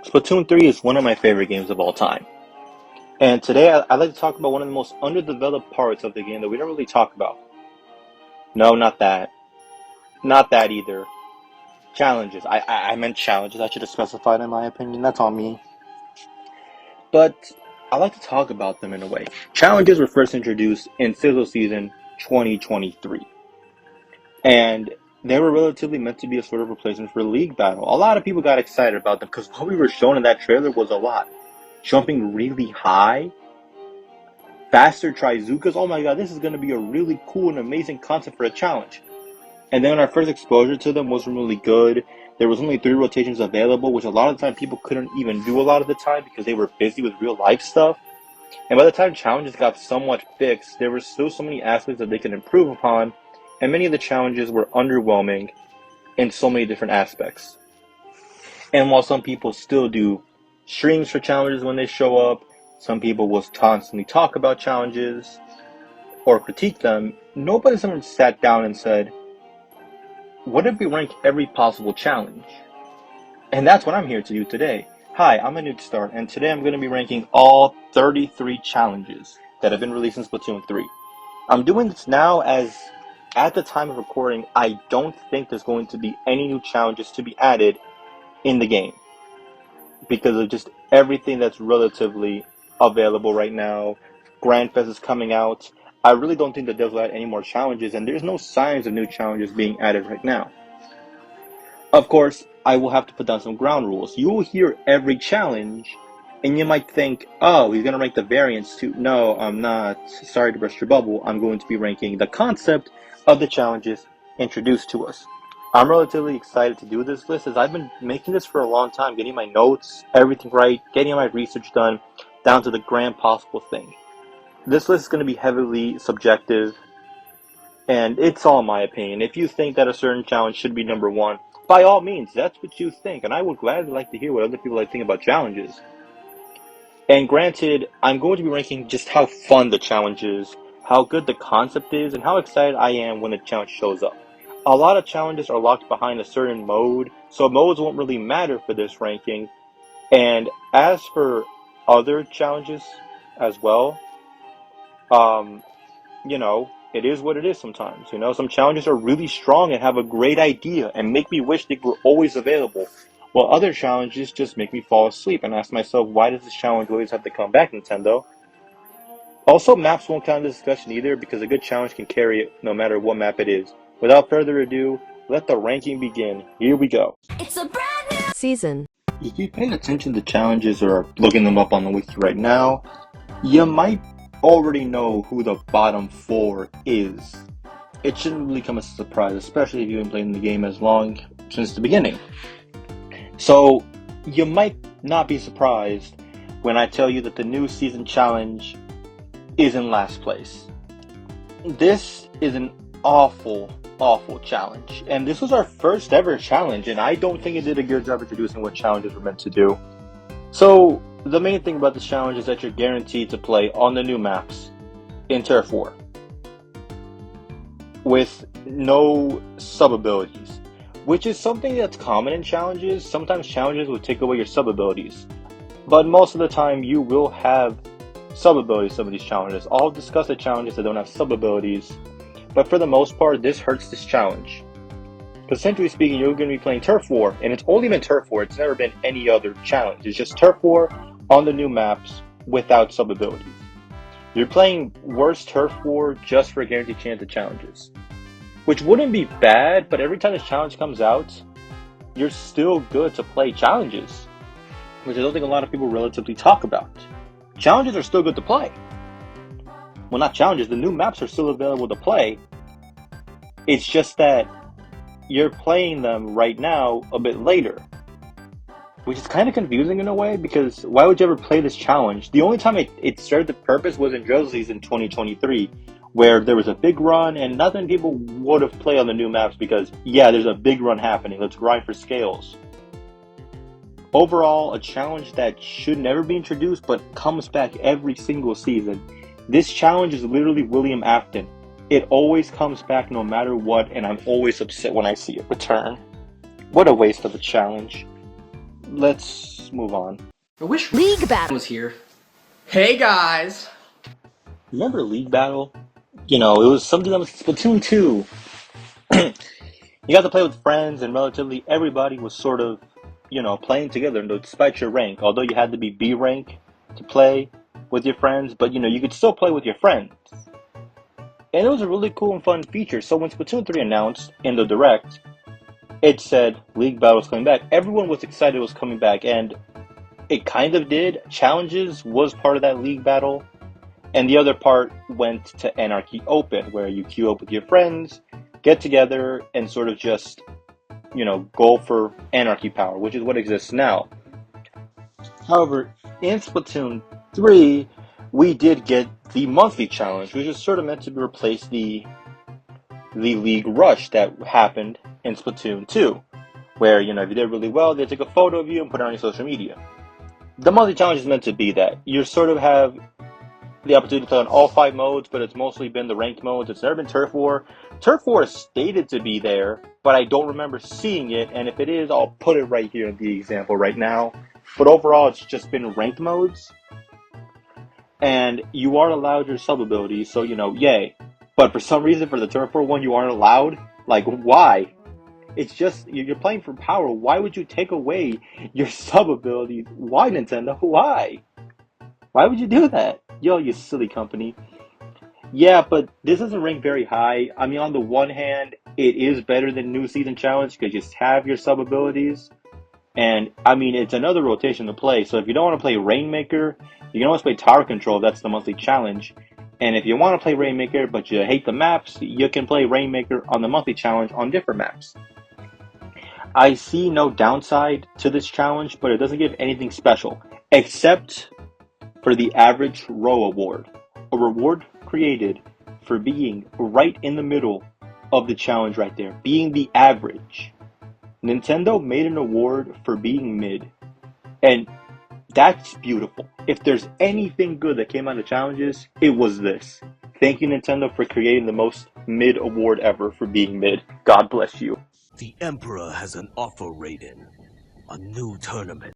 Splatoon 3 is one of my favorite games of all time. And today I'd like to talk about one of the most underdeveloped parts of the game that we don't really talk about. No, not that. Not that either. Challenges. I meant challenges. I should have specified in my opinion. That's on me. But I like to talk about them in a way. Challenges were first introduced in Sizzle Season 2023. And they were relatively meant to be a sort of replacement for League Battle. A lot of people got excited about them because what we were shown in that trailer was a lot. Jumping really high, faster Trizukas. Oh my god, this is going to be a really cool and amazing concept for a challenge. And then our first exposure to them wasn't really good. There was only 3 rotations available, which a lot of the time people couldn't even do a lot of the time because they were busy with real life stuff. And by the time challenges got somewhat fixed, there were still so many aspects that they could improve upon, and many of the challenges were underwhelming in so many different aspects. And while some people still do streams for challenges when they show up, some people will constantly talk about challenges or critique them, nobody's ever sat down and said, what if we rank every possible challenge? And that's what I'm here to do today. Hi, I'm a Newt and today I'm going to be ranking all 33 challenges that have been released in Splatoon 3. I'm doing this now as, at the time of recording, I don't think there's going to be any new challenges to be added in the game because of just everything that's relatively available right now. Grand Fest is coming out. I really don't think that they'll add any more challenges, and there's no signs of new challenges being added right now. Of course, I will have to put down some ground rules. You will hear every challenge, and you might think, oh, he's going to rank the variants too. No, I'm not. Sorry to burst your bubble. I'm going to be ranking the concept of the challenges introduced to us. I'm relatively excited to do this list as I've been making this for a long time, getting my notes, everything right, getting my research done, down to the grand possible thing. This list is going to be heavily subjective, and it's all my opinion. If you think that a certain challenge should be number 1, by all means, that's what you think, and I would gladly like to hear what other people think about challenges. And granted, I'm going to be ranking just how fun the challenge is, how good the concept is, and how excited I am when the challenge shows up. A lot of challenges are locked behind a certain mode, so modes won't really matter for this ranking. And as for other challenges as well, it is what it is sometimes. Some challenges are really strong and have a great idea and make me wish they were always available, while other challenges just make me fall asleep and ask myself, why does this challenge always have to come back, Nintendo? Also, maps won't count in this discussion either because a good challenge can carry it no matter what map it is. Without further ado, let the ranking begin. Here we go. It's a brand new season. If you pay attention to challenges or are looking them up on the wiki right now, you might already know who the bottom 4 is. It shouldn't really come as a surprise, especially if you've been playing the game as long since the beginning. So, you might not be surprised when I tell you that the new season challenge is in last place. This is an awful challenge, and this was our first ever challenge, and I don't think it did a good job introducing what challenges were meant to do. So, the main thing about this challenge is that you're guaranteed to play on the new maps in Turf War with no sub-abilities, which is something that's common in challenges. Sometimes challenges will take away your sub-abilities, but most of the time you will have sub-abilities some of these challenges. I'll discuss the challenges that don't have sub-abilities, but for the most part, this hurts this challenge. Because essentially speaking, you're going to be playing Turf War, and it's only been Turf War. It's never been any other challenge. It's just Turf War on the new maps without sub-abilities. You're playing worse Turf War just for a guaranteed chance at challenges, which wouldn't be bad, but every time this challenge comes out, you're still good to play challenges, which I don't think a lot of people relatively talk about. Challenges are still good to play. Well, not challenges, the new maps are still available to play. It's just that you're playing them right now a bit later, which is kind of confusing in a way, because why would you ever play this challenge? The only time it served the purpose was in Drizzle Season 2023, where there was a big run and not many people would have played on the new maps because, yeah, there's a big run happening, let's grind for scales. Overall, a challenge that should never be introduced but comes back every single season. This challenge is literally William Afton. It always comes back no matter what, and I'm always upset when I see it return. What a waste of a challenge. Let's let's move on. I wish League Battle was here. Hey guys! Remember League Battle? You know, it was something that was Splatoon 2. You got to play with friends, and relatively everybody was sort of, playing together despite your rank. Although you had to be B rank to play with your friends, but you could still play with your friends. And it was a really cool and fun feature. So when Splatoon 3 announced in the Direct, it said League Battle was coming back. Everyone was excited it was coming back, and it kind of did. Challenges was part of that League Battle, and the other part went to Anarchy Open, where you queue up with your friends, get together, and sort of just, go for Anarchy power, which is what exists now. However, in Splatoon 3, we did get the monthly challenge, which is sort of meant to replace the League Rush that happened in Splatoon 2, where, if you did really well, they take a photo of you and put it on your social media. The monthly challenge is meant to be that. You sort of have the opportunity to play on all 5 modes, but it's mostly been the ranked modes. It's never been Turf War. Turf War is stated to be there, but I don't remember seeing it, and if it is, I'll put it right here in the example right now. But overall, it's just been ranked modes, and you are allowed your sub abilities, so, yay. But for some reason, for the Turf War one, you aren't allowed? Like, why? It's just, you're playing for power. Why would you take away your sub abilities? Why, Nintendo? Why? Why would you do that? Yo, you silly company. Yeah, but this doesn't rank very high. I mean, on the one hand, it is better than New Season Challenge because you have your sub abilities. And, I mean, it's another rotation to play. So if you don't want to play Rainmaker, you can always play Tower Control. That's the monthly challenge. And if you want to play Rainmaker, but you hate the maps, you can play Rainmaker on the monthly challenge on different maps. I see no downside to this challenge, but it doesn't give anything special, except for the Average Row Award, a reward created for being right in the middle of the challenge right there, being the average. Nintendo made an award for being mid, and that's beautiful. If there's anything good that came out of challenges, it was this. Thank you, Nintendo, for creating the most mid award ever for being mid. God bless you. The Emperor has an offer, Raiden. A new tournament.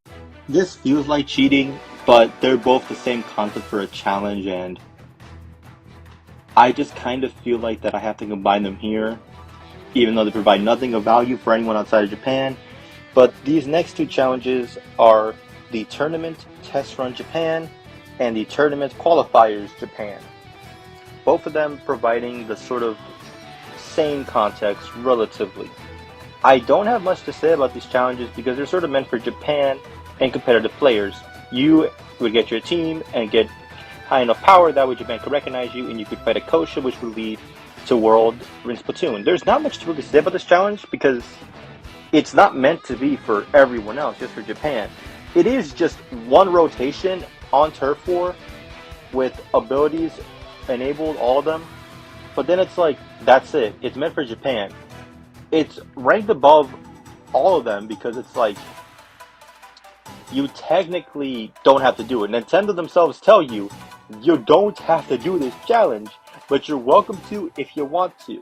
This feels like cheating, but they're both the same concept for a challenge, and I just kind of feel like that I have to combine them here, even though they provide nothing of value for anyone outside of Japan. But these next 2 challenges are the Tournament Test Run Japan and the Tournament Qualifiers Japan. Both of them providing the sort of same context relatively. I don't have much to say about these challenges because they're sort of meant for Japan and competitive players. You would get your team and get high enough power that way Japan could recognize you, and you could fight a Kosha, which would lead to World in Splatoon. There's not much to really say about this challenge because it's not meant to be for everyone else, just for Japan. It is just one rotation on Turf War with abilities enabled, all of them, but then it's like, that's it. It's meant for Japan. It's ranked above all of them because it's like, you technically don't have to do it. Nintendo themselves tell you, you don't have to do this challenge, but you're welcome to if you want to.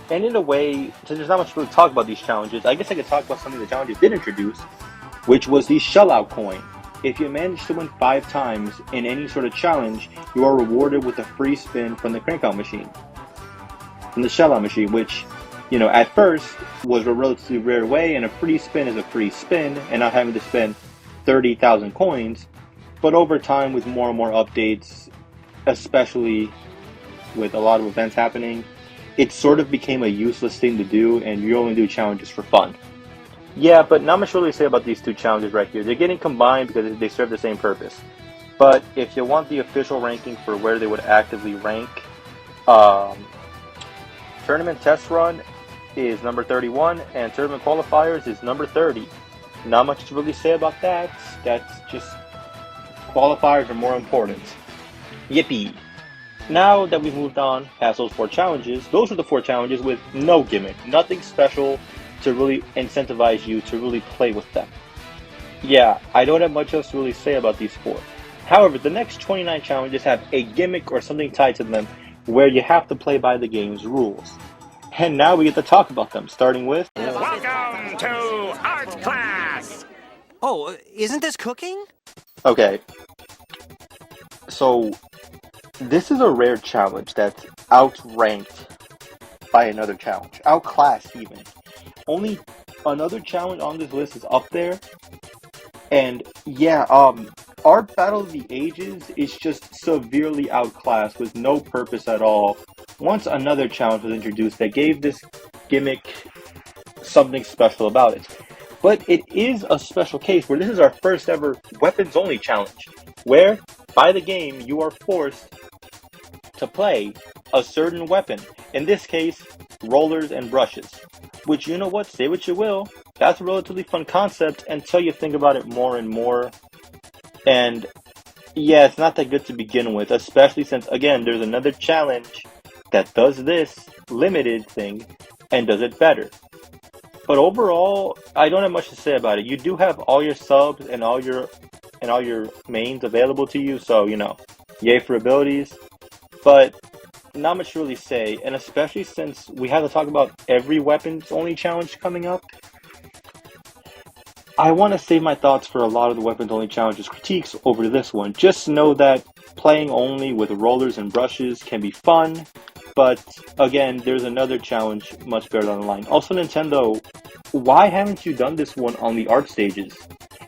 And in a way, since there's not much to really talk about these challenges, I guess I could talk about something the challenges did introduce, which was the Shellout Coin. If you manage to win 5 times in any sort of challenge, you are rewarded with a free spin from the Crankout machine. From the Shellout machine, which, at first was a relatively rare way, and a free spin is a free spin, and not having to spend 30,000 coins. But over time, with more and more updates, especially with a lot of events happening, it sort of became a useless thing to do, and you only do challenges for fun. Yeah, but not much really to say about these 2 challenges right here. They're getting combined because they serve the same purpose. But if you want the official ranking for where they would actively rank, Tournament Test Run is number 31, and Tournament Qualifiers is number 30. Not much to really say about that. That's just, qualifiers are more important. Yippee! Now that we've moved on past those 4 challenges, those were the 4 challenges with no gimmick, nothing special to really incentivize you to really play with them. Yeah, I don't have much else to really say about these 4. However, the next 29 challenges have a gimmick or something tied to them where you have to play by the game's rules. And now we get to talk about them, starting with... Welcome to Art Class! Oh, isn't this cooking? Okay, so this is a rare challenge that's outranked by another challenge, outclassed even. Only another challenge on this list is up there, and yeah, Art Battle of the Ages is just severely outclassed with no purpose at all. Once another challenge was introduced that gave this gimmick something special about it. But it is a special case where this is our first ever weapons only challenge, where by the game you are forced to play a certain weapon. In this case, rollers and brushes. Which, you know what, say what you will, that's a relatively fun concept until you think about it more and more. And yeah, it's not that good to begin with, especially since, again, there's another challenge that does this limited thing and does it better. But overall, I don't have much to say about it. You do have all your subs and all your mains available to you, so yay for abilities. But not much to really say, and especially since we have to talk about every weapons only challenge coming up, I want to save my thoughts for a lot of the weapons only challenges critiques over this one. Just know that playing only with rollers and brushes can be fun, but again, there's another challenge much better down the line. Also, Nintendo, why haven't you done this one on the art stages?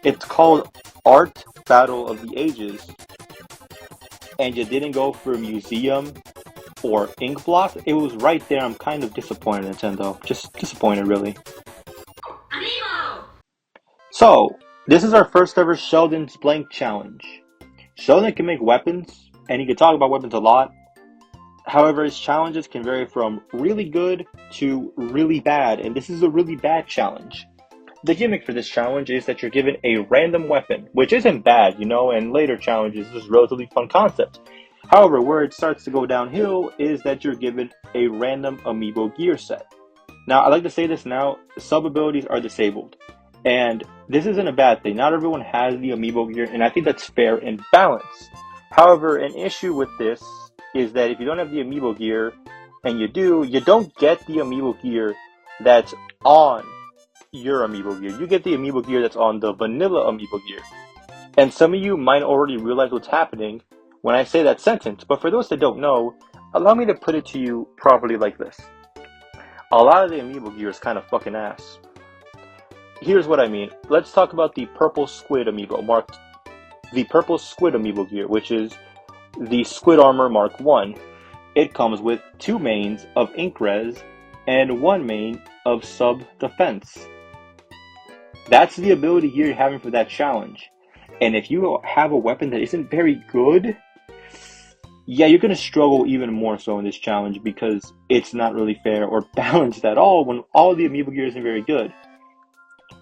It's called Art Battle of the Ages, and you didn't go for a museum or ink block. It was right there. I'm kind of disappointed, Nintendo. Just disappointed, really. So, this is our first ever Sheldon's Blank Challenge. Sheldon can make weapons, and he can talk about weapons a lot. However, his challenges can vary from really good to really bad, and this is a really bad challenge. The gimmick for this challenge is that you're given a random weapon, which isn't bad, and later challenges this is a relatively fun concept. However, where it starts to go downhill is that you're given a random amiibo gear set. Now, I like to say this now, sub abilities are disabled. And this isn't a bad thing. Not everyone has the amiibo gear, and I think that's fair and balanced. However, an issue with this is that if you don't have the amiibo gear, and you don't get the amiibo gear that's on your amiibo gear. You get the amiibo gear that's on the vanilla amiibo gear. And some of you might already realize what's happening when I say that sentence, but for those that don't know, allow me to put it to you properly like this. A lot of the amiibo gear is kind of fucking ass. Here's what I mean. Let's talk about the purple squid amiibo, marked the purple squid amiibo gear, which is the Squid Armor Mark 1. It comes with 2 mains of Ink Res and 1 main of Sub Defense. That's the ability gear you're having for that challenge. And if you have a weapon that isn't very good, yeah, you're going to struggle even more so in this challenge because it's not really fair or balanced at all when all the amiibo gear isn't very good.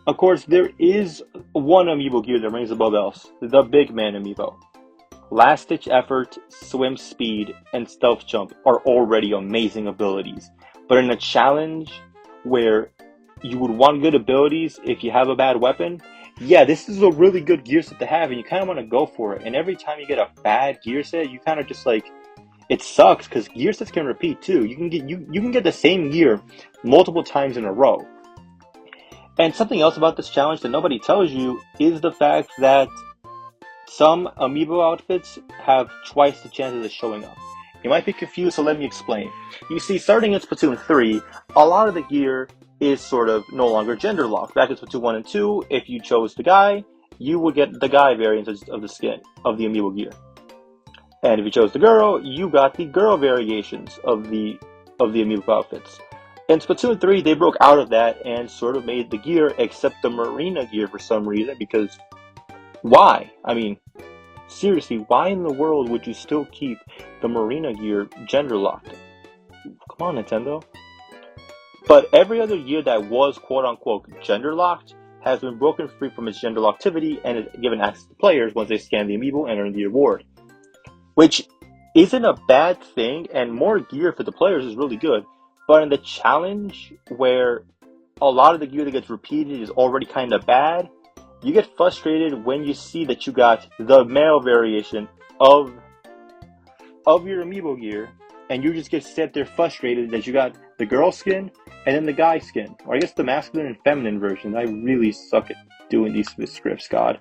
Of course, there is one amiibo gear that reigns above else, the Big Man amiibo. Last Ditch Effort, Swim Speed, and Stealth Jump are already amazing abilities. But in a challenge where you would want good abilities if you have a bad weapon, yeah, this is a really good gear set to have, and you kind of want to go for it. And every time you get a bad gear set, you kind of just it sucks because gear sets can repeat too. You can get the same gear multiple times in a row. And something else about this challenge that nobody tells you is the fact that some amiibo outfits have twice the chances of showing up. You might be confused, so let me explain. You see, starting in Splatoon 3, a lot of the gear is sort of no longer gender locked. Back in Splatoon 1 and 2, if you chose the guy, you would get the guy variants of the skin, of the amiibo gear. And if you chose the girl, you got the girl variations of the amiibo outfits. In Splatoon 3, they broke out of that and sort of made the gear except the Marina gear for some reason, because why? I mean, seriously, why in the world would you still keep the Marina gear gender locked? Come on, Nintendo. But every other gear that was quote-unquote gender locked has been broken free from its gender locktivity and is given access to players once they scan the amiibo and earn the award. Which isn't a bad thing, and more gear for the players is really good. But in the challenge, where a lot of the gear that gets repeated is already kind of bad, you get frustrated when you see that you got the male variation of your amiibo gear, and you just get sit there frustrated that you got the girl skin and then the guy skin, or I guess the masculine and feminine version. I really suck at doing these scripts, God.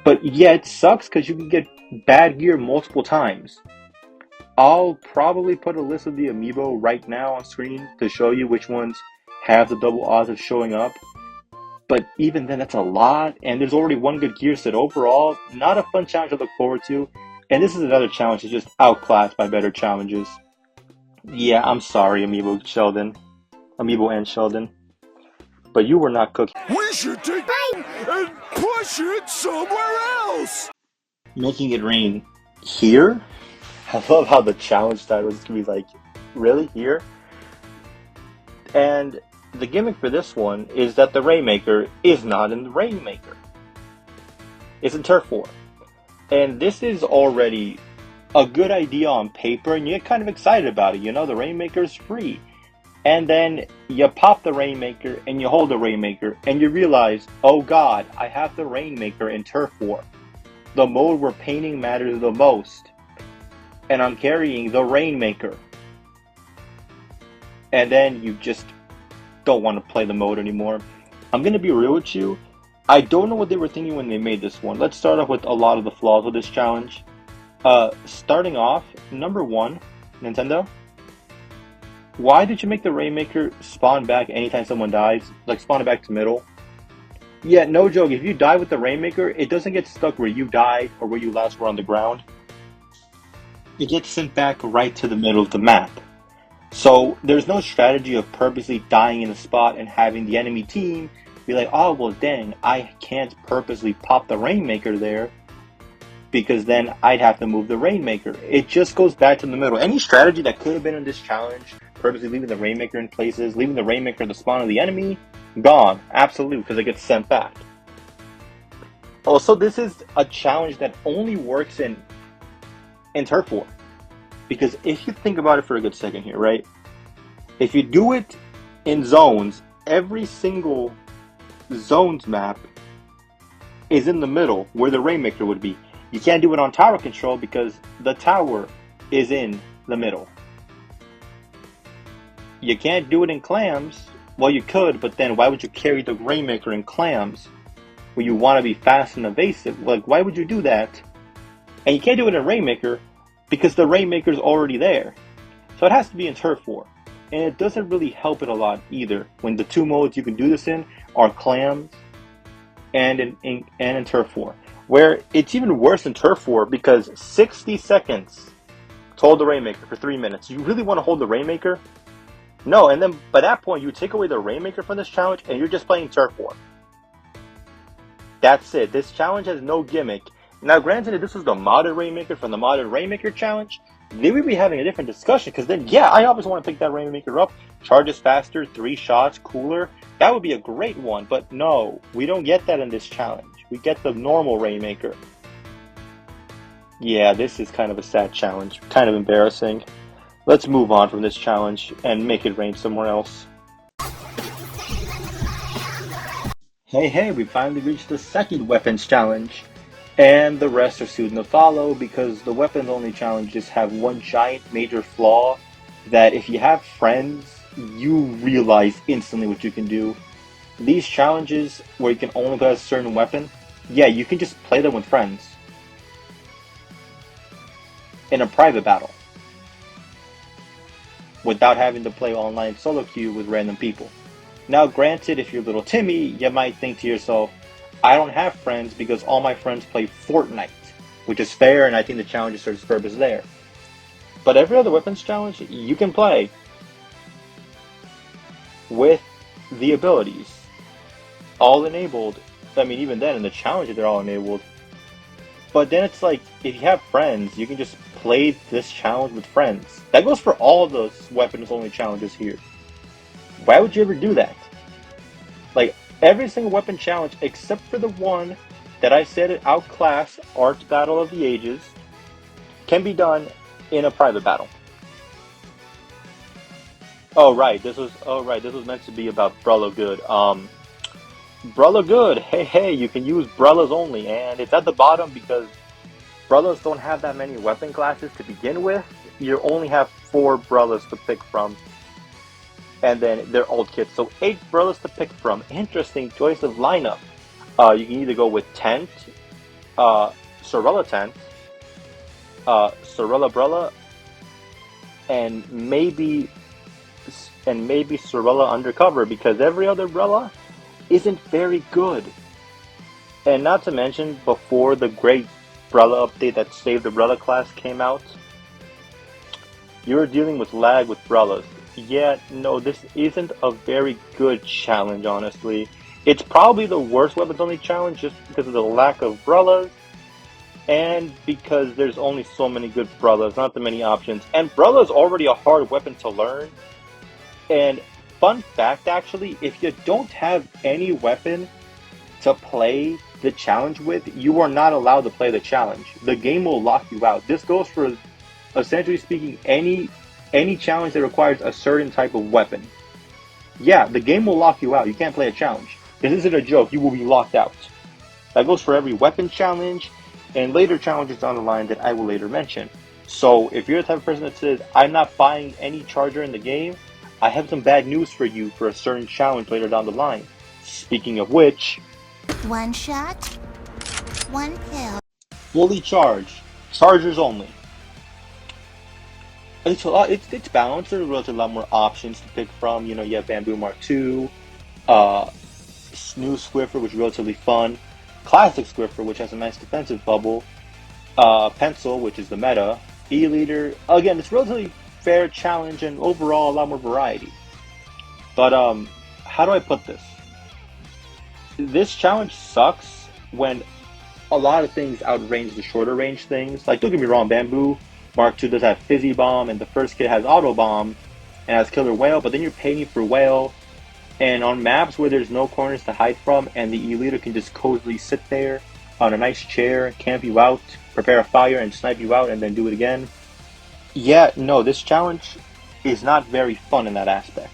But yeah, it sucks because you can get bad gear multiple times. I'll probably put a list of the amiibo right now on screen to show you which ones have the double odds of showing up. But even then, that's a lot, and there's already one good gear set. Overall, not a fun challenge to look forward to. And this is another challenge that's just outclassed by better challenges. Yeah, I'm sorry, Amiibo and Sheldon, but you were not cooking. We should take and push it somewhere else! Making it rain here? I love how the challenge title is going to be like, really? Here? And the gimmick for this one is that the Rainmaker is not in the Rainmaker. It's in Turf War. And this is already a good idea on paper, and you get kind of excited about it. You know, the Rainmaker is free. And then you pop the Rainmaker and you hold the Rainmaker and you realize, oh God, I have the Rainmaker in Turf War, the mode where painting matters the most. And I'm carrying the Rainmaker. And then you just don't want to play the mode anymore. I'm going to be real with you. I don't know what they were thinking when they made this one. Let's start off with a lot of the flaws with this challenge. Starting off, number one, Nintendo. Why did you make the Rainmaker spawn back anytime someone dies? Like, spawn it back to middle? Yeah, no joke, if you die with the Rainmaker, it doesn't get stuck where you died or where you last were on the ground. It gets sent back right to the middle of the map. So, there's no strategy of purposely dying in a spot and having the enemy team be like, oh, well dang, I can't purposely pop the Rainmaker there, because then I'd have to move the Rainmaker. It just goes back to the middle. Any strategy that could have been in this challenge, purposely leaving the Rainmaker in places, leaving the Rainmaker at the spawn of the enemy, gone. Absolute, because it gets sent back. Also, this is a challenge that only works in Turf War. Because if you think about it for a good second here, right? If you do it in zones, every single zones map is in the middle where the Rainmaker would be. You can't do it on tower control because the tower is in the middle. You can't do it in clams. Well, you could, but then why would you carry the Rainmaker in clams where you want to be fast and evasive? Like, why would you do that? And you can't do it in Rainmaker because the Rainmaker's already there. So it has to be in Turf War. And it doesn't really help it a lot either when the two modes you can do this in are clams and in Turf War. Where it's even worse in Turf War because 60 seconds to hold the Rainmaker for 3 minutes. You really want to hold the Rainmaker? No, and then by that point you take away the Rainmaker from this challenge and you're just playing Turf War. That's it. This challenge has no gimmick. Now granted, if this was the modded Rainmaker from the modded Rainmaker challenge, then we'd be having a different discussion, because then yeah, I always want to pick that Rainmaker up. Charges faster, 3 shots, cooler. That would be a great one, but no, we don't get that in this challenge. We get the normal Rainmaker. Yeah, this is kind of a sad challenge. Kind of embarrassing. Let's move on from this challenge and make it rain somewhere else. Hey, we finally reached the second weapons challenge. And the rest are soon to follow, because the weapons only challenges have one giant major flaw that if you have friends, you realize instantly what you can do. These challenges where you can only play a certain weapon, yeah, you can just play them with friends in a private battle without having to play online solo queue with random people. Now granted, if you're little Timmy, you might think to yourself, I don't have friends because all my friends play Fortnite, which is fair, and I think the challenge serves its purpose there. But every other weapons challenge, you can play with the abilities all enabled. I mean, even then in the challenge they're all enabled. But then it's like, if you have friends, you can just play this challenge with friends. That goes for all of those weapons only challenges here. Why would you ever do that? Like, every single weapon challenge except for the one that I said it outclass Arch Battle of the Ages can be done in a private battle. Oh right, this was meant to be about Brello Good. Brello Good, hey, you can use Brellas only, and it's at the bottom because Brellas don't have that many weapon classes to begin with. You only have 4 Brellas to pick from. And then they're old kits, so 8 Brellas to pick from. Interesting choice of lineup. You can either go with Tent, Sorella Tent, Sorella Brella, and maybe Sorella Undercover, because every other Brella isn't very good. And not to mention, before the great Brella update that saved the Brella class came out, you're dealing with lag with Brellas. Yeah, no, this isn't a very good challenge, honestly. It's probably the worst weapons only challenge just because of the lack of Brellas, and because there's only so many good Brellas, not that many options. And Brella's already a hard weapon to learn. And fun fact, actually, if you don't have any weapon to play the challenge with, you are not allowed to play the challenge. The game will lock you out. This goes for, essentially speaking, any challenge that requires a certain type of weapon. Yeah, the game will lock you out. You can't play a challenge. This isn't a joke. You will be locked out. That goes for every weapon challenge and later challenges down the line that I will later mention. So if you're the type of person that says, I'm not buying any charger in the game, I have some bad news for you for a certain challenge later down the line. Speaking of which, One shot, one pill. fully charged, chargers only. It's balanced. There's a lot more options to pick from. You know, you have Bamboo Mark II, New Swiffer, which is relatively fun, Classic Swiffer, which has a nice defensive bubble, Pencil, which is the meta, E-Leader. Again, it's relatively fair challenge and overall a lot more variety. But how do I put this? This challenge sucks when a lot of things outrange the shorter range things. Like, don't get me wrong, Bamboo Mark II does have Fizzy Bomb, and the first kit has Auto Bomb and has Killer Whale, but then you're paying for Whale. And on maps where there's no corners to hide from and the E-Leader can just cozily sit there on a nice chair, camp you out, prepare a fire and snipe you out and then do it again. Yeah, no, this challenge is not very fun in that aspect.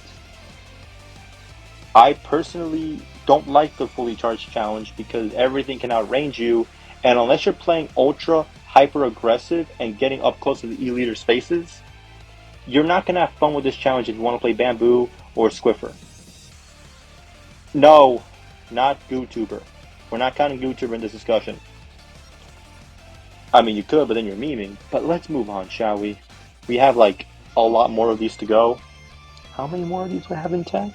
I personally don't like the fully charged challenge because everything can outrange you, and unless you're playing ultra hyper aggressive and getting up close to the E-Leader spaces, you're not going to have fun with this challenge if you want to play Bamboo or Swiffer. No, not GooTuber. We're not counting GooTuber in this discussion. I mean, you could, but then you're memeing. But let's move on, shall we? We have, like, a lot more of these to go. How many more of these do I have in tech?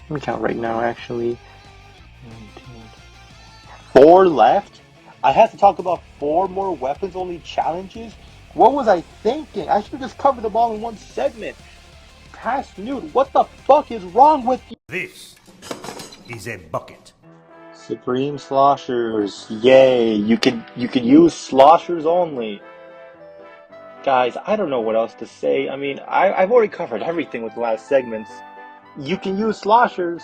Let me count right now, actually. 4 left? I have to talk about 4 more weapons-only challenges? What was I thinking? I should have just covered them all in one segment. Past Newt, what the fuck is wrong with you? This is a bucket. Supreme Sloshers. Yay, you could use Sloshers only. Guys, I don't know what else to say. I mean, I've already covered everything with the last segments. You can use Sloshers,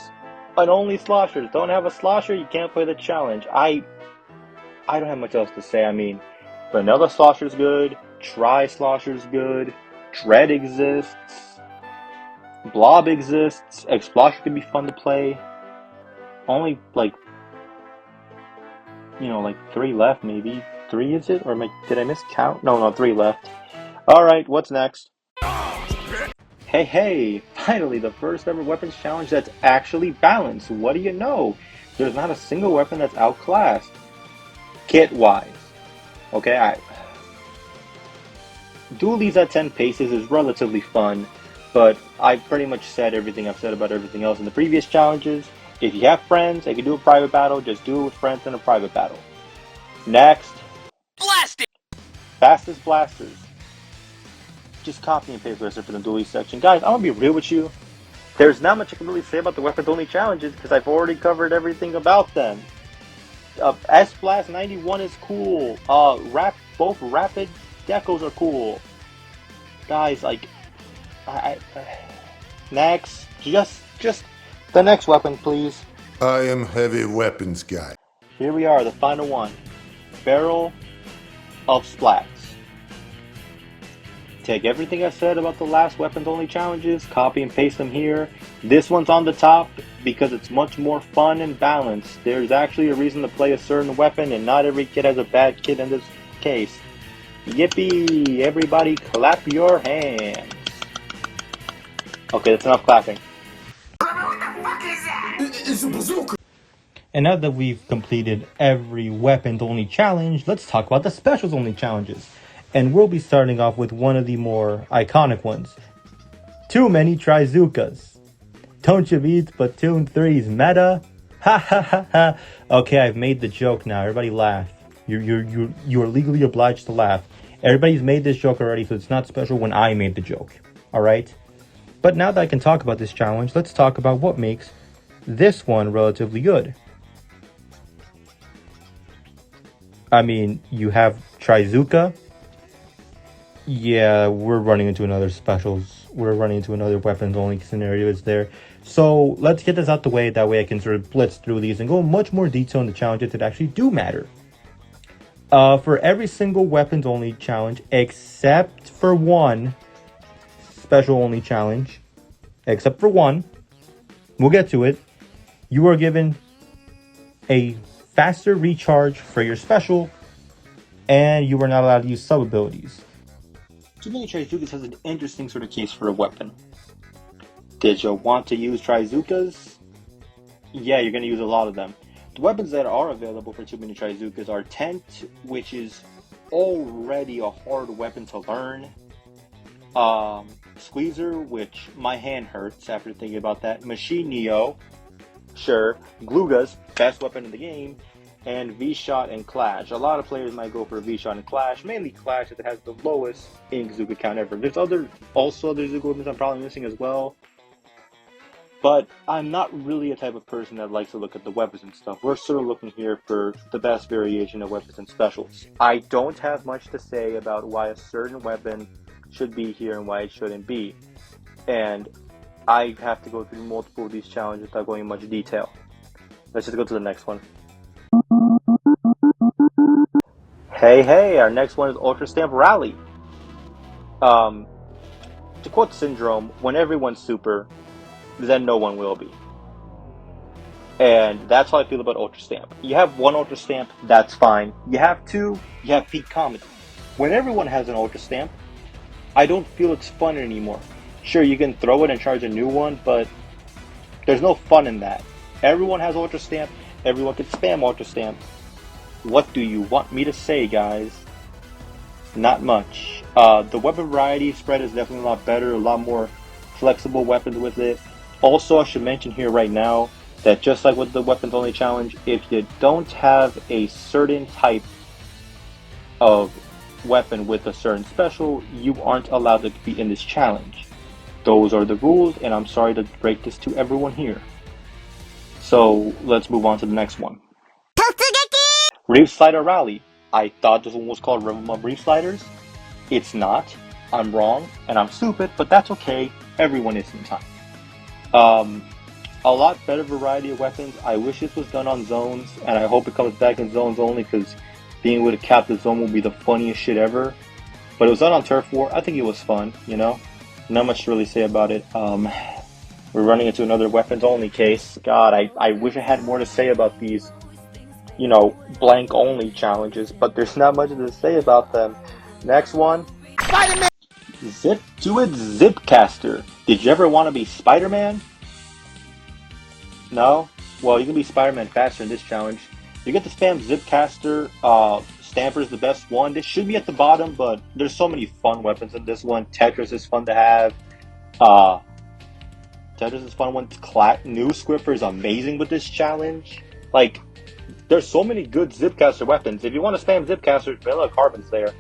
but only Sloshers. Don't have a Slosher, you can't play the challenge. I don't have much else to say. I mean, Vanilla Slosher's good, Tri Slosher's good, Dread exists, Blob exists, Explosher can be fun to play. Only, like, you know, like 3 left, maybe. 3 is it? Or did I miscount? No, 3 left. Alright, what's next? Hey, finally, the first ever weapons challenge that's actually balanced. What do you know? There's not a single weapon that's outclassed. Kit-wise. Okay, Dualies at 10 paces is relatively fun, but I've pretty much said everything I've said about everything else in the previous challenges. If you have friends and can do a private battle, just do it with friends in a private battle. Next. Blast it! Fastest Blasters. Just copy and paste the rest for the dually section. Guys, I'm gonna be real with you. There's not much I can really say about the weapons only challenges because I've already covered everything about them. S-Blast 91 is cool. Both Rapid Decos are cool. Guys, like, next, just the next weapon, please. I am heavy weapons guy. Here we are, the final one. Barrel of Splats. Take everything I said about the last weapons only challenges, copy and paste them here. This one's on the top because it's much more fun and balanced. There's actually a reason to play a certain weapon and not every kid has a bad kid in this case. Yippee! Everybody clap your hands. Okay, that's enough clapping. It's a bazooka. And now that we've completed every weapons only challenge, let's talk about the specials only challenges. And we'll be starting off with one of the more iconic ones. Too many Trizookas. Don't you beat Splatoon 3's meta? Ha ha ha ha. Okay, I've made the joke now. Everybody laugh. You're legally obliged to laugh. Everybody's made this joke already, so it's not special when I made the joke. Alright? But now that I can talk about this challenge, let's talk about what makes this one relatively good. I mean, you have Trizooka. Yeah, we're running into another specials. We're running into another weapons only scenario is there. So let's get this out the way. That way I can sort of blitz through these and go in much more detail on the challenges that actually do matter. For every single weapons only challenge, except for one special only challenge, except for one, we'll get to it, you are given a faster recharge for your special, and you are not allowed to use sub abilities. Too many Trizookas has an interesting sort of case for a weapon. Did you want to use Trizookas? Yeah, you're going to use a lot of them. The weapons that are available for Too Many Trizookas are Tent, which is already a hard weapon to learn. Squeezer, which my hand hurts after thinking about that. Machine Neo, sure. Glugas, best weapon in the game. And V-Shot and Clash. A lot of players might go for V-Shot and Clash, mainly Clash that has the lowest ink Zuka count ever. There's also other Zuka weapons I'm probably missing as well. But I'm not really a type of person that likes to look at the weapons and stuff. We're sort of looking here for the best variation of weapons and specials. I don't have much to say about why a certain weapon should be here and why it shouldn't be. And I have to go through multiple of these challenges without going in much detail. Let's just go to the next one. Hey, our next one is Ultra Stamp Rally. To quote Syndrome, when everyone's super, then no one will be. And that's how I feel about Ultra Stamp. You have one Ultra Stamp, that's fine. You have two, you have peak comedy. When everyone has an Ultra Stamp, I don't feel it's fun anymore. Sure, you can throw it and charge a new one, but there's no fun in that. Everyone has Ultra Stamp, everyone can spam Ultra Stamp. What do you want me to say, guys? Not much. The weapon variety spread is definitely a lot better, a lot more flexible weapons with it. Also, I should mention here right now that just like with the weapons only challenge, if you don't have a certain type of weapon with a certain special, you aren't allowed to be in this challenge. Those are the rules, and I'm sorry to break this to everyone here. So let's move on to the next one. Reef Slider Rally. I thought this one was called Realm of Reef Sliders. It's not. I'm wrong, and I'm stupid, but that's okay. Everyone is sometimes. A lot better variety of weapons. I wish this was done on zones, and I hope it comes back in zones only, because being able to cap the zone will be the funniest shit ever. But it was done on Turf War. I think it was fun, you know? Not much to really say about it. We're running into another weapons only case. God, I wish I had more to say about these, you know, blank only challenges, but there's not much to say about them. Next one. Spider-Man! Zip to it, Zipcaster. Did you ever want to be Spider-Man? No? Well, you can be Spider-Man faster in this challenge. You get to spam Zipcaster. Stamper's the best one. This should be at the bottom, but there's so many fun weapons in this one. Tetris is fun to have. Tetris is fun one. New Squiffer is amazing with this challenge. Like, there's so many good Zipcaster weapons. If you want to spam Zipcaster, Vanilla Carbon's there.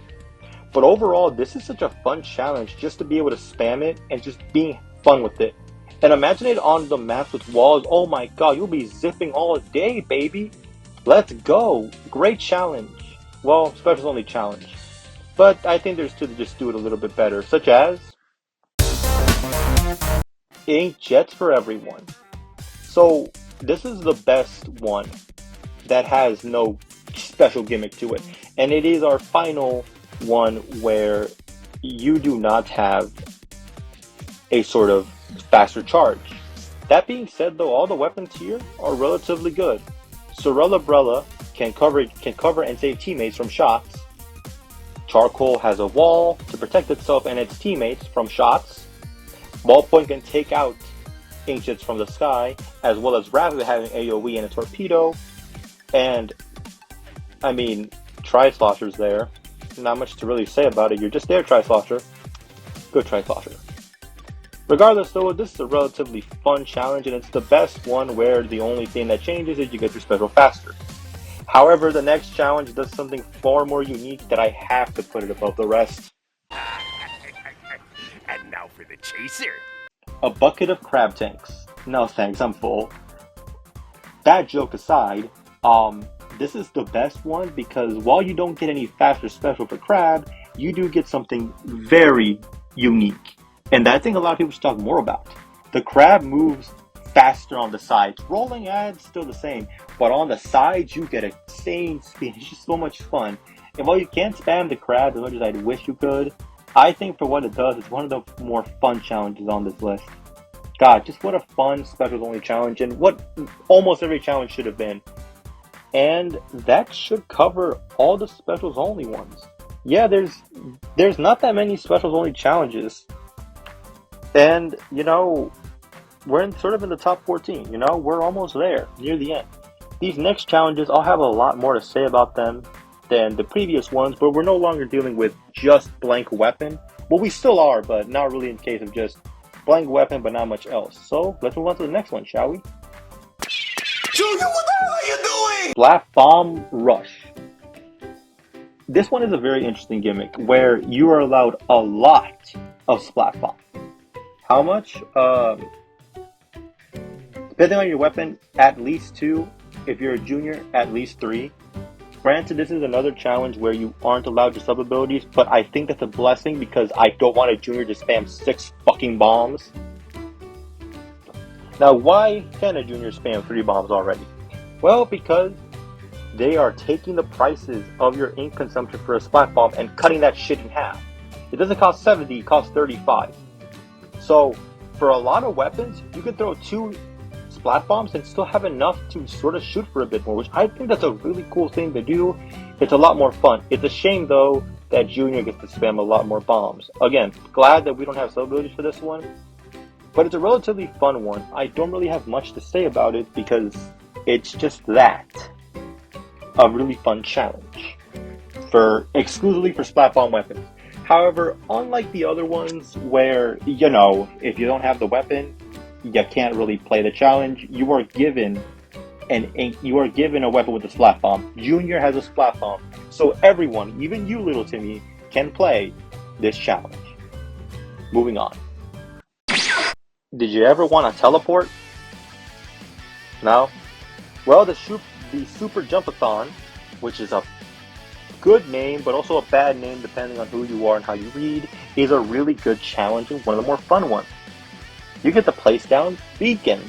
But overall, this is such a fun challenge just to be able to spam it and just being fun with it. And imagine it on the maps with walls. Oh my god, you'll be zipping all day, baby. Let's go. Great challenge. Well, specials only challenge. But I think there's two to just do it a little bit better, such as Ink Jets for everyone. So this is the best one that has no special gimmick to it. And it is our final one where you do not have a sort of faster charge. That being said though, all the weapons here are relatively good. Sorella Brella can cover and save teammates from shots. Charcoal has a wall to protect itself and its teammates from shots. Ballpoint can take out ancients from the sky, as well as Rabbit having AoE and a torpedo, and I mean, Tri-Slosher's there. Not much to really say about it. You're just there, Tri-Slosher. Good Tri-Slosher. Regardless, though, this is a relatively fun challenge, and it's the best one where the only thing that changes is you get your special faster. However, the next challenge does something far more unique that I have to put it above the rest. And now for the chaser. A bucket of crab tanks. No thanks, I'm full. That joke aside, this is the best one because while you don't get any faster special for crab, you do get something very unique. And that I think a lot of people should talk more about. The crab moves faster on the sides. Rolling adds still the same, but on the sides you get insane speed. It's just so much fun. And while you can't spam the crab as much as I wish you could, I think for what it does, it's one of the more fun challenges on this list. God, just what a fun specials only challenge, and what almost every challenge should have been. And that should cover all the specials only ones. Yeah, there's not that many specials only challenges. And, you know, we're sort of in the top 14, you know? We're almost there, near the end. These next challenges, I'll have a lot more to say about them than the previous ones, but we're no longer dealing with just blank weapon. Well, we still are, but not really in the case of just blank weapon, but not much else. So, let's move on to the next one, shall we? Junior, what the hell are you doing? Splat Bomb Rush. This one is a very interesting gimmick, where you are allowed a lot of Splat Bomb. How much? Depending on your weapon, at least 2. If you're a junior, at least 3. Granted, this is another challenge where you aren't allowed your sub abilities, but I think that's a blessing because I don't want a junior to spam 6 fucking bombs. Now, why can a junior spam 3 bombs already? Well, because they are taking the prices of your ink consumption for a splat bomb and cutting that shit in half. It doesn't cost 70, it costs 35. So, for a lot of weapons, you can throw 2 splat bombs and still have enough to sort of shoot for a bit more, which I think that's a really cool thing to do. It's a lot more fun. It's a shame, though, that Junior gets to spam a lot more bombs. Again, glad that we don't have sub abilities for this one, but it's a relatively fun one. I don't really have much to say about it because it's just that. A really fun challenge exclusively for splat bomb weapons. However, unlike the other ones where, you know, if you don't have the weapon, you can't really play the challenge, you are given a weapon with a splat bomb. Junior has a splat bomb. So everyone, even you, little Timmy, can play this challenge. Moving on. Did you ever want to teleport? No? Well, the Super Jumpathon, which is a good name, but also a bad name depending on who you are and how you read, is a really good challenge and one of the more fun ones. You get to place down beacons,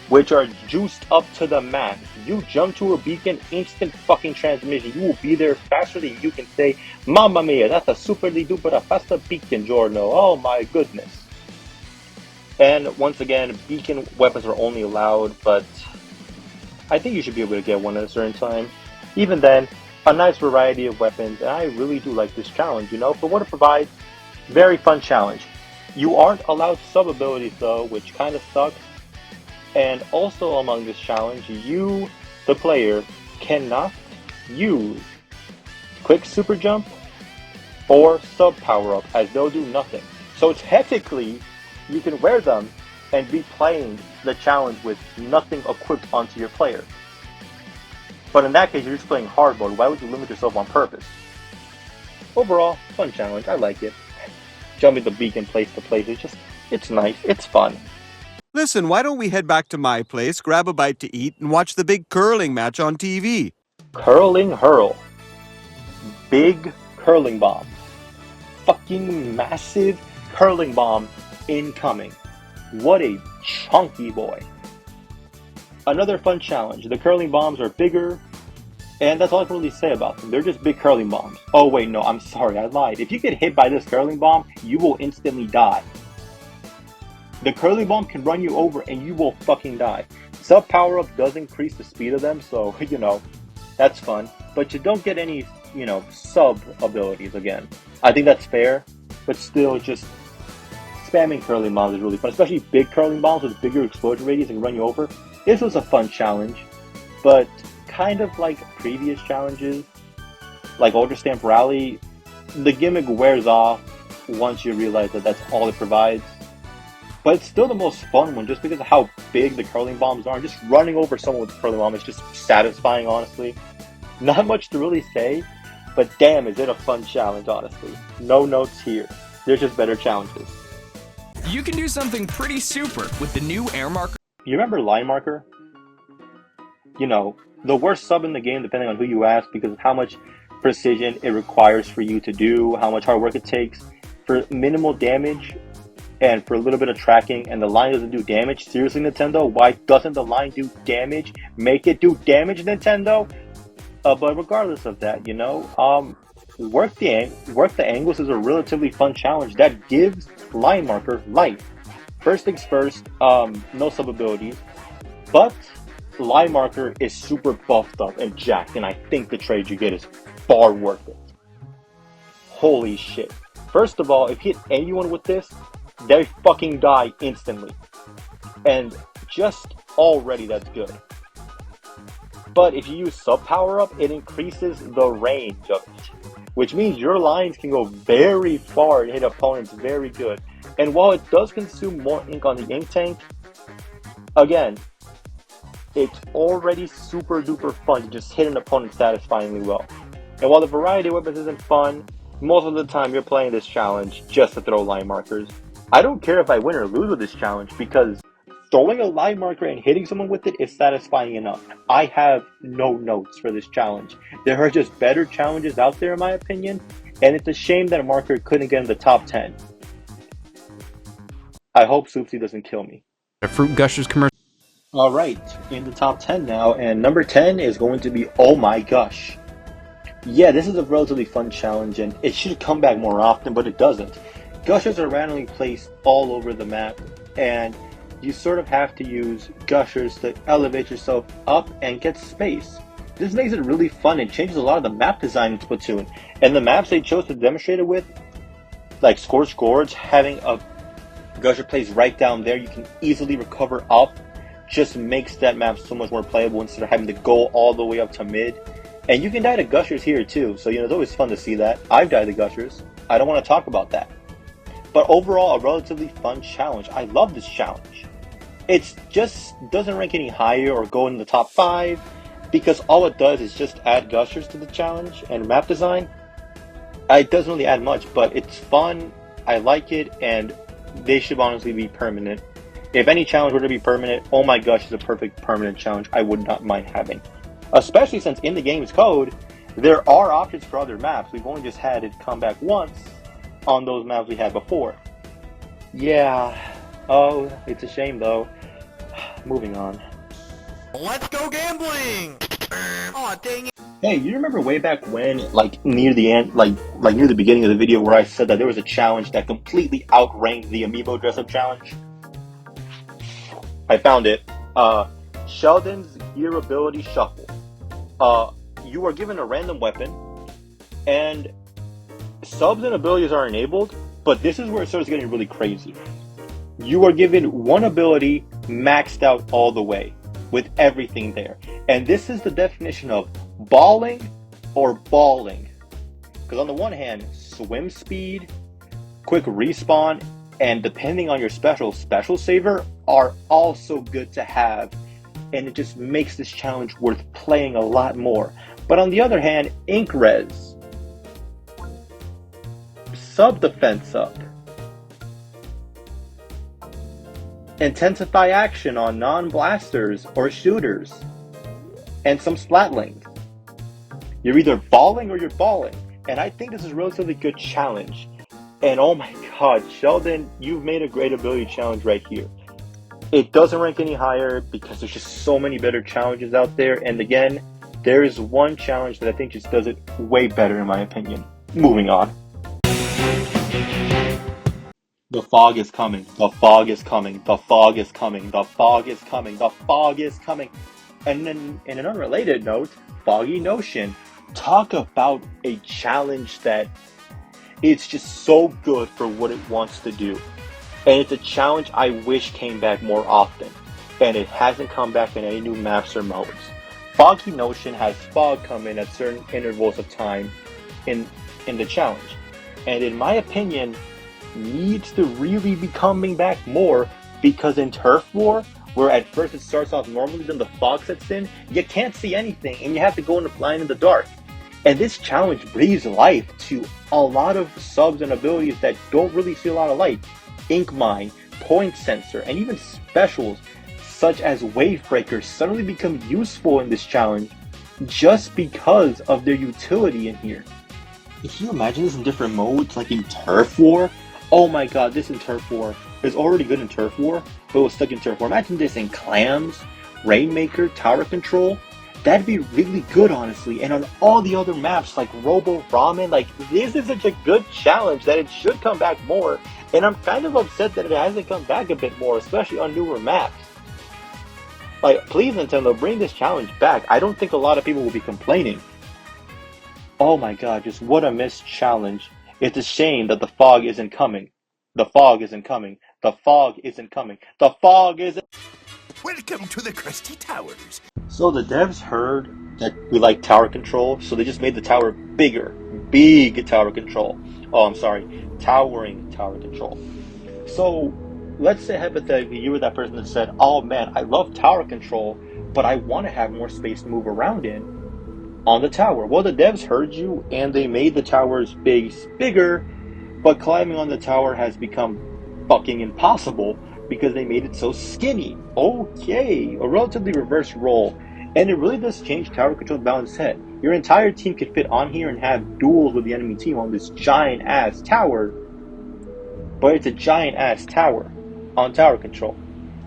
which are juiced up to the max. You jump to a beacon, instant fucking transmission. You will be there faster than you can say, Mamma mia, that's a super duper faster beacon, Giorno. Oh my goodness. And once again, beacon weapons are only allowed, but I think you should be able to get one at a certain time. Even then, a nice variety of weapons, and I really do like this challenge, you know, for what it provides. Very fun challenge. You aren't allowed sub abilities though, which kind of sucks. And also among this challenge, you, the player, cannot use quick super jump or sub power up, as they'll do nothing. So technically, you can wear them and be playing the challenge with nothing equipped onto your player. But in that case, you're just playing hard mode. Why would you limit yourself on purpose? Overall, fun challenge. I like it. Jumping the beacon place to place, it's nice. It's fun. Listen, why don't we head back to my place, grab a bite to eat, and watch the big curling match on TV? Curling hurl. Big curling bomb. Fucking massive curling bomb incoming. What a chunky boy. Another fun challenge. The curling bombs are bigger, and that's all I can really say about them. They're just big curling bombs. Oh wait, no, I'm sorry, I lied. If you get hit by this curling bomb, you will instantly die. The curling bomb can run you over and you will fucking die. Sub power up does increase the speed of them, so, you know, that's fun. But you don't get any, you know, sub abilities again. I think that's fair, but still just spamming curling bombs is really fun, especially big curling bombs with bigger explosion radius and can run you over. This was a fun challenge, but kind of like previous challenges, like Ultra Stamp Rally, the gimmick wears off once you realize that that's all it provides. But it's still the most fun one just because of how big the curling bombs are. Just running over someone with a curling bomb is just satisfying, honestly. Not much to really say, but damn, is it a fun challenge, honestly. No notes here. There's just better challenges. You can do something pretty super with the new air marker. You remember Line Marker? You know, the worst sub in the game depending on who you ask because of how much precision it requires for you to do, how much hard work it takes. For minimal damage and for a little bit of tracking, and the line doesn't do damage. Seriously, Nintendo, why doesn't the line do damage? Make it do damage, Nintendo. But regardless of that, you know, work the angles is a relatively fun challenge that gives Line Marker life. First things first, no sub abilities, but Line Marker is super buffed up and jacked, and I think the trade you get is far worth it. Holy shit. First of all, if you hit anyone with this, they fucking die instantly. And just already that's good. But if you use sub power up, it increases the range of it, which means your lines can go very far and hit opponents very good. And while it does consume more ink on the ink tank, again, it's already super duper fun to just hit an opponent satisfyingly well. And while the variety of weapons isn't fun, most of the time you're playing this challenge just to throw line markers. I don't care if I win or lose with this challenge because throwing a line marker and hitting someone with it is satisfying enough. I have no notes for this challenge. There are just better challenges out there in my opinion, and it's a shame that a marker couldn't get in the top 10. I hope Soupsy doesn't kill me. A Fruit Gushers commercial. Alright, in the top 10 now, and number 10 is going to be Oh My Gosh. Yeah, this is a relatively fun challenge, and it should come back more often, but it doesn't. Gushers are randomly placed all over the map, and you sort of have to use gushers to elevate yourself up and get space. This makes it really fun and changes a lot of the map design in Splatoon. And the maps they chose to demonstrate it with, like Scorched Gorge, having a gusher placed right down there you can easily recover up, just makes that map so much more playable instead of having to go all the way up to mid. And you can die to gushers here too, so you know it's always fun to see that. I've died to gushers. I don't want to talk about that. But overall, a relatively fun challenge. I love this challenge. It just doesn't rank any higher or go in the top 5 because all it does is just add gushers to the challenge and map design. It doesn't really add much, but it's fun. I like it, and they should honestly be permanent. If any challenge were to be permanent, Oh My Gosh is a perfect permanent challenge I would not mind having. Especially since in the game's code, there are options for other maps. We've only just had it come back once on those maps we had before. Yeah. Oh, it's a shame though. Moving on. Let's go gambling! Aw, dang it. Hey, you remember way back when, like near the end, like near the beginning of the video where I said that there was a challenge that completely outranked the Amiibo dress-up challenge? I found it. Sheldon's Gear Ability Shuffle. You are given a random weapon, and subs and abilities are enabled, but this is where it starts getting really crazy. You are given one ability maxed out all the way, with everything there. And this is the definition of balling or balling. Because on the one hand, swim speed, quick respawn, and depending on your special saver are also good to have. And it just makes this challenge worth playing a lot more. But on the other hand, ink res, sub defense up, intensify action on non-blasters or shooters, and some splatlings. You're either balling or you're balling, and I think this is a relatively good challenge. And oh my god, Sheldon, you've made a great ability challenge right here. It doesn't rank any higher because there's just so many better challenges out there, and again, there is one challenge that I think just does it way better in my opinion. Moving on. The fog is coming, the fog is coming, the fog is coming, the fog is coming, the fog is coming. And then, in an unrelated note, Foggy Notion. Talk about a challenge that it's just so good for what it wants to do. And it's a challenge I wish came back more often, and it hasn't come back in any new maps or modes. Foggy Notion has fog come in at certain intervals of time in the challenge, and in my opinion, needs to really be coming back more, because in Turf War, where at first it starts off normally, then the fog sets in, you can't see anything, and you have to go in the blind in the dark. And this challenge breathes life to a lot of subs and abilities that don't really see a lot of light. Ink Mine, Point Sensor, and even specials such as Wavebreaker suddenly become useful in this challenge just because of their utility in here. If you imagine this in different modes, like in Turf War, oh my god, this in Turf War is already good in Turf War, but it was stuck in Turf War. Imagine this in Clams, Rainmaker, Tower Control. That'd be really good, honestly. And on all the other maps like Robo Ramen, like, this is such a good challenge that it should come back more. And I'm kind of upset that it hasn't come back a bit more, especially on newer maps. Like, please, Nintendo, bring this challenge back. I don't think a lot of people will be complaining. Oh my god, just what a missed challenge. It's a shame that the fog isn't coming. The fog isn't coming. The fog isn't coming. The fog isn't... Welcome to the Crusty Towers. So the devs heard that we like tower control, so they just made the tower bigger. Big tower control. Oh, I'm sorry. Towering tower control. So, let's say hypothetically you were that person that said, oh man, I love tower control, but I want to have more space to move around in on the tower. Well, the devs heard you, and they made the tower's base bigger, but climbing on the tower has become fucking impossible because they made it so skinny. Okay, a relatively reverse role, and it really does change tower control balance head. Your entire team could fit on here and have duels with the enemy team on this giant ass tower, but it's a giant ass tower on tower control.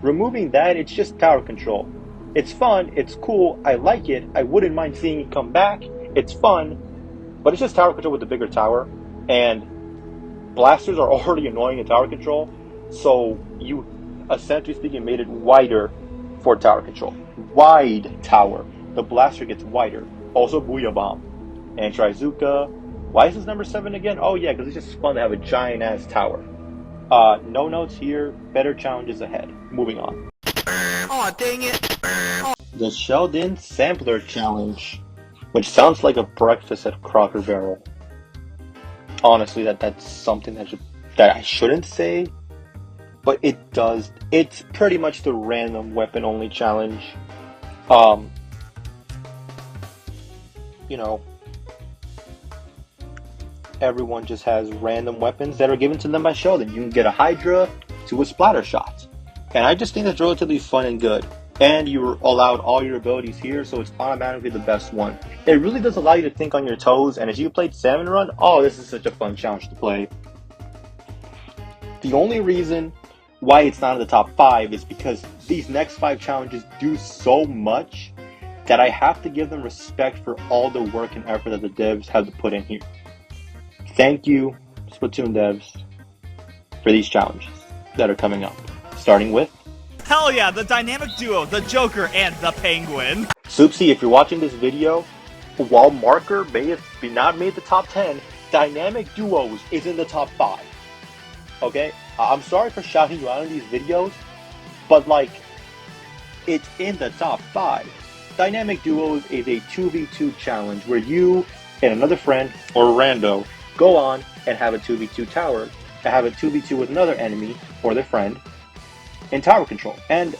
Removing that, it's just tower control. It's fun, it's cool, I like it, I wouldn't mind seeing it come back, it's fun, but it's just tower control with a bigger tower, and blasters are already annoying in tower control, so you, essentially speaking, made it wider for tower control. Wide tower. The blaster gets wider. Also Booyah Bomb. And Trizuka. Why is this number 7 again? Oh yeah, because it's just fun to have a giant ass tower. No notes here, better challenges ahead. Moving on. Aw, dang it. The Sheldon Sampler Challenge, which sounds like a breakfast at Crocker Barrel. Honestly, that's something that I shouldn't say, but it does. It's pretty much the random weapon only challenge. You know, everyone just has random weapons that are given to them by Sheldon. You can get a Hydra to a splatter shot. And I just think that's relatively fun and good. And you're allowed all your abilities here, so it's automatically the best one. It really does allow you to think on your toes, and as you played Salmon Run, oh, this is such a fun challenge to play. The only reason why it's not in the top 5 is because these next 5 challenges do so much that I have to give them respect for all the work and effort that the devs had to put in here. Thank you, Splatoon devs, for these challenges that are coming up. Starting with... Hell yeah, the dynamic duo, the Joker and the Penguin. Soupsy, if you're watching this video, while Marker may have not made the top 10, Dynamic Duos is in the top 5. Okay? I'm sorry for shouting you out in these videos, but like, it's in the top 5. Dynamic Duos is a 2v2 challenge where you and another friend, or rando, go on and have a 2v2 tower, to have a 2v2 with another enemy, or their friend, in tower control. And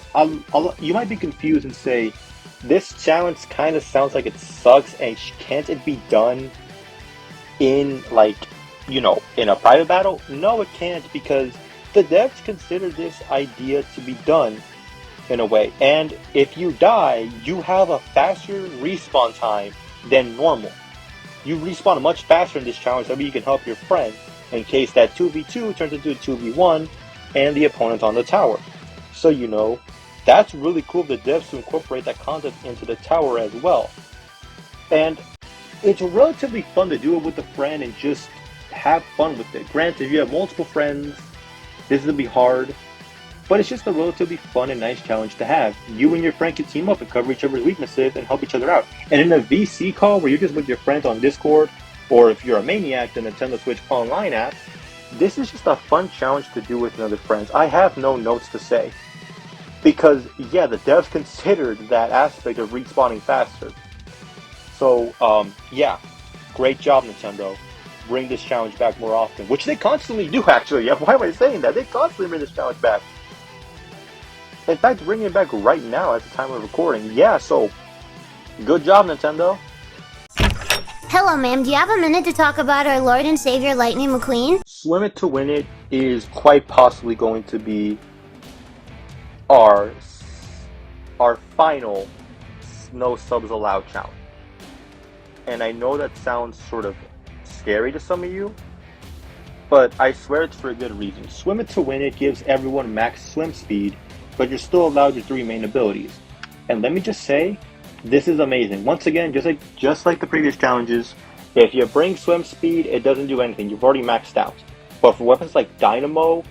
you might be confused and say, this challenge kind of sounds like it sucks, and can't it be done in, like, you know, in a private battle? No, it can't, because the devs consider this idea to be done in a way. And if you die, you have a faster respawn time than normal. You respawn much faster in this challenge, so you can help your friend in case that 2v2 turns into a 2v1 and the opponent's on the tower. So, you know, that's really cool of the devs to incorporate that content into the tower as well. And it's relatively fun to do it with a friend and just have fun with it. Granted, if you have multiple friends, this is going to be hard, but it's just a relatively fun and nice challenge to have. You and your friend can team up and cover each other's weaknesses and help each other out. And in a VC call where you're just with your friends on Discord, or if you're a maniac, the Nintendo Switch Online app, this is just a fun challenge to do with other friends. I have no notes to say. Because, yeah, the devs considered that aspect of respawning faster. So, yeah, great job, Nintendo. Bring this challenge back more often, which they constantly do, actually. Why am I saying that? They constantly bring this challenge back. In fact, bringing it back right now at the time of recording. Yeah, so, good job, Nintendo. Hello, ma'am. Do you have a minute to talk about our Lord and Savior Lightning McQueen? Swim It to Win It is quite possibly going to be our final no subs allowed challenge. And I know that sounds sort of scary to some of you, but I swear it's for a good reason. Swim It to Win It gives everyone max swim speed, but you're still allowed your 3 main abilities. And let me just say, this is amazing. Once again, just like the previous challenges, if you bring swim speed, it doesn't do anything. You've already maxed out. But for weapons like Dynamo,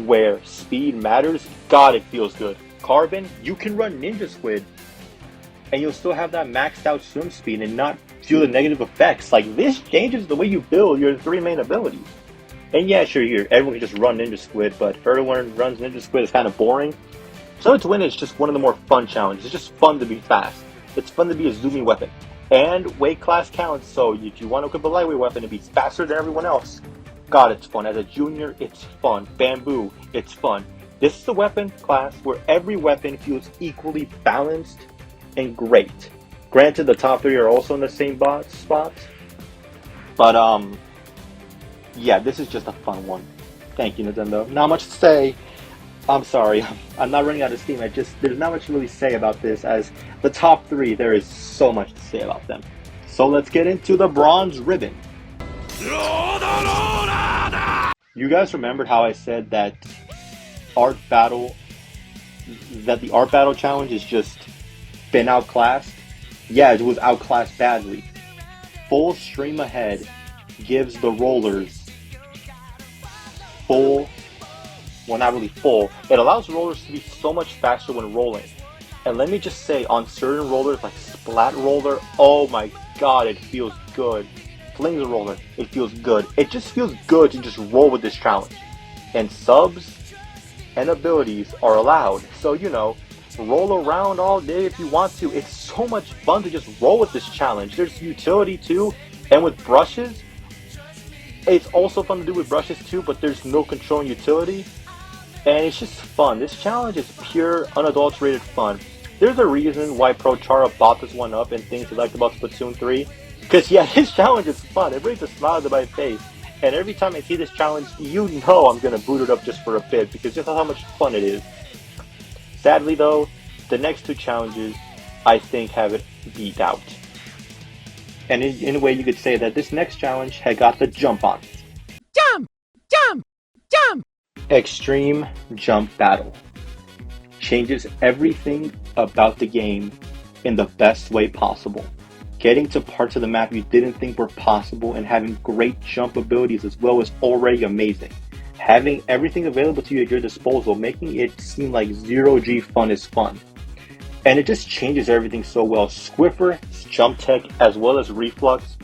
where speed matters, God, it feels good. Carbon, you can run Ninja Squid, and you'll still have that maxed out swim speed and not feel the negative effects. Like, this changes the way you build your 3 main abilities. And yeah, sure, everyone can just run Ninja Squid, but if everyone runs Ninja Squid, it's kind of boring. So to win, it's just one of the more fun challenges. It's just fun to be fast. It's fun to be a zoomy weapon. And weight class counts, so if you want to equip a lightweight weapon and be faster than everyone else, God, it's fun. As a junior, it's fun. Bamboo, it's fun. This is a weapon class where every weapon feels equally balanced and great. Granted, the top 3 are also in the same spots, but yeah, this is just a fun one. Thank you, Nintendo. Not much to say. I'm sorry, I'm not running out of steam. There's not much to really say about this, as the top 3, there is so much to say about them. So let's get into the bronze ribbon. You guys remembered how I said that the art battle challenge has just been outclassed? Yeah, it was outclassed badly. Full stream ahead gives the rollers full, well, not really full. It allows rollers to be so much faster when rolling. And let me just say, on certain rollers like Splat Roller, oh my God, it feels good. Flings Roller, it feels good. It just feels good to just roll with this challenge. And subs and abilities are allowed. So, you know, roll around all day if you want to. It's so much fun to just roll with this challenge. There's utility too. And with brushes, it's also fun to do with brushes too, but there's no controlling utility. And it's just fun. This challenge is pure, unadulterated fun. There's a reason why Pro Chara bought this one up and things he liked about Splatoon 3. Because, yeah, this challenge is fun. It brings a smile to my face. And every time I see this challenge, you know I'm going to boot it up just for a bit, because just how much fun it is. Sadly, though, the next 2 challenges, I think, have it beat out. And in a way, you could say that this next challenge had got the jump on it. Jump! Jump! Jump! Extreme Jump Battle. Changes everything about the game in the best way possible. Getting to parts of the map you didn't think were possible and having great jump abilities as well is already amazing. Having everything available to you at your disposal, making it seem like zero-G fun is fun. And it just changes everything so well. Squiffer, Jump Tech, as well as Reflux,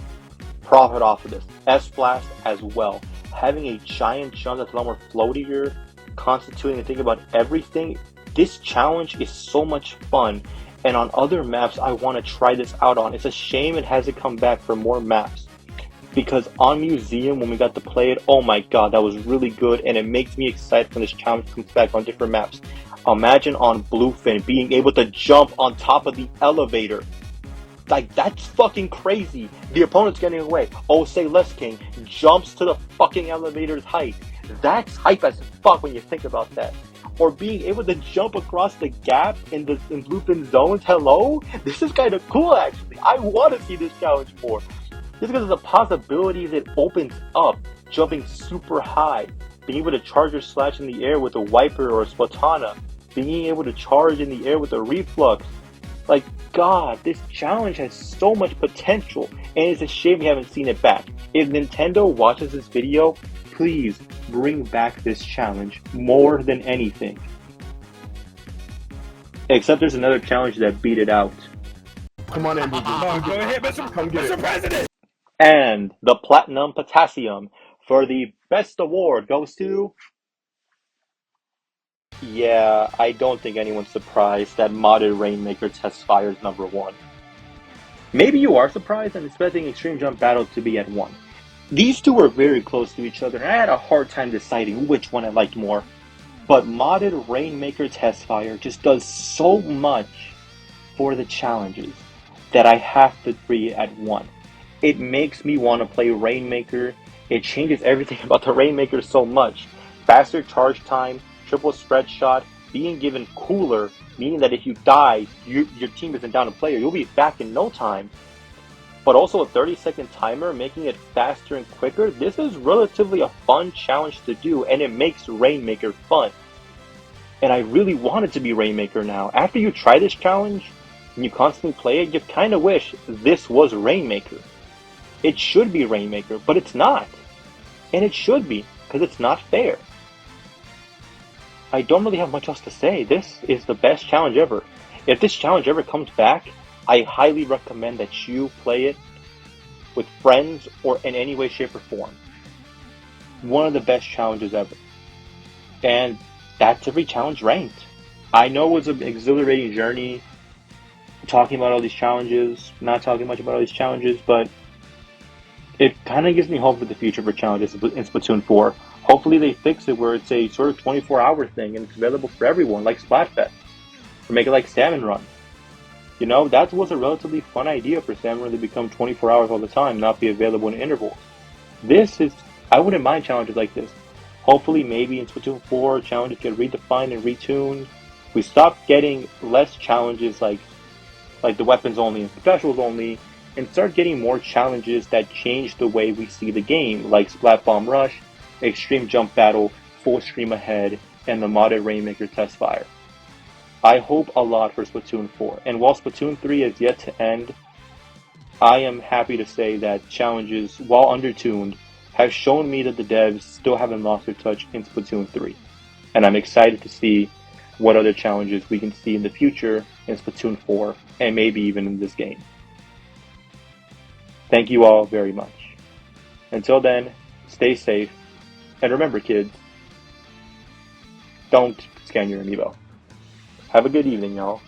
profit off of this. S-Blast as well. Having a giant jump that's a lot more floatier, constituting and thinking about everything, this challenge is so much fun. And on other maps, I want to try this out on. It's a shame it hasn't come back for more maps. Because on Museum, when we got to play it, oh my God, that was really good. And it makes me excited when this challenge comes back on different maps. Imagine on Bluefin being able to jump on top of the elevator. Like, that's fucking crazy. The opponent's getting away. Oh, say less, King. Jumps to the fucking elevator's height. That's hype as fuck when you think about that. Or being able to jump across the gap in Bluefin zones. Hello? This is kind of cool, actually. I want to see this challenge more. Just because of the possibilities it opens up. Jumping super high. Being able to charge your slash in the air with a wiper or a Splatana. Being able to charge in the air with a reflux. Like, God, this challenge has so much potential, and it's a shame we haven't seen it back. If Nintendo watches this video, please bring back this challenge more than anything. Except there's another challenge that beat it out. Come on, MVP. Go ahead, Mr. Come get it. President! And the Platinum Potassium For the best award goes to... Yeah, I don't think anyone's surprised that modded Rainmaker Test Fire is number 1. Maybe you are surprised and expecting Extreme Jump Battle to be at 1. These two were very close to each other, and I had a hard time deciding which one I liked more. But modded Rainmaker Test Fire just does so much for the challenges that I have to be at 1. It makes me want to play Rainmaker. It changes everything about the Rainmaker so much. Faster charge time, triple spread shot, being given cooler, meaning that if you die, your team isn't down a player, you'll be back in no time. But also a 30-second timer, making it faster and quicker. This is relatively a fun challenge to do, and it makes Rainmaker fun. And I really want it to be Rainmaker now. After you try this challenge, and you constantly play it, you kind of wish this was Rainmaker. It should be Rainmaker, but it's not. And it should be, because it's not fair. I don't really have much else to say. This is the best challenge ever. If this challenge ever comes back, I highly recommend that you play it with friends or in any way, shape, or form. One of the best challenges ever. And that's every challenge ranked. I know it was an exhilarating journey talking about all these challenges, not talking much about all these challenges, but it kind of gives me hope for the future for challenges in Splatoon 4. Hopefully they fix it where it's a sort of 24-hour thing and it's available for everyone, like Splatfest. Or make it like Salmon Run. You know, that was a relatively fun idea for Salmon Run to become 24 hours all the time, not be available in intervals. I wouldn't mind challenges like this. Hopefully maybe in Splatoon 4, challenges get redefined and retuned. We stop getting less challenges like the weapons only and specials only, and start getting more challenges that change the way we see the game, like Splat Bomb Rush, Extreme Jump Battle, Full Stream Ahead, and the modded Rainmaker Test Fire. I hope a lot for Splatoon 4, and while Splatoon 3 is yet to end, I am happy to say that challenges, while undertuned, have shown me that the devs still haven't lost their touch in Splatoon 3. And I'm excited to see what other challenges we can see in the future in Splatoon 4, and maybe even in this game. Thank you all very much. Until then, stay safe, and remember kids, don't scan your amiibo. Have a good evening, y'all.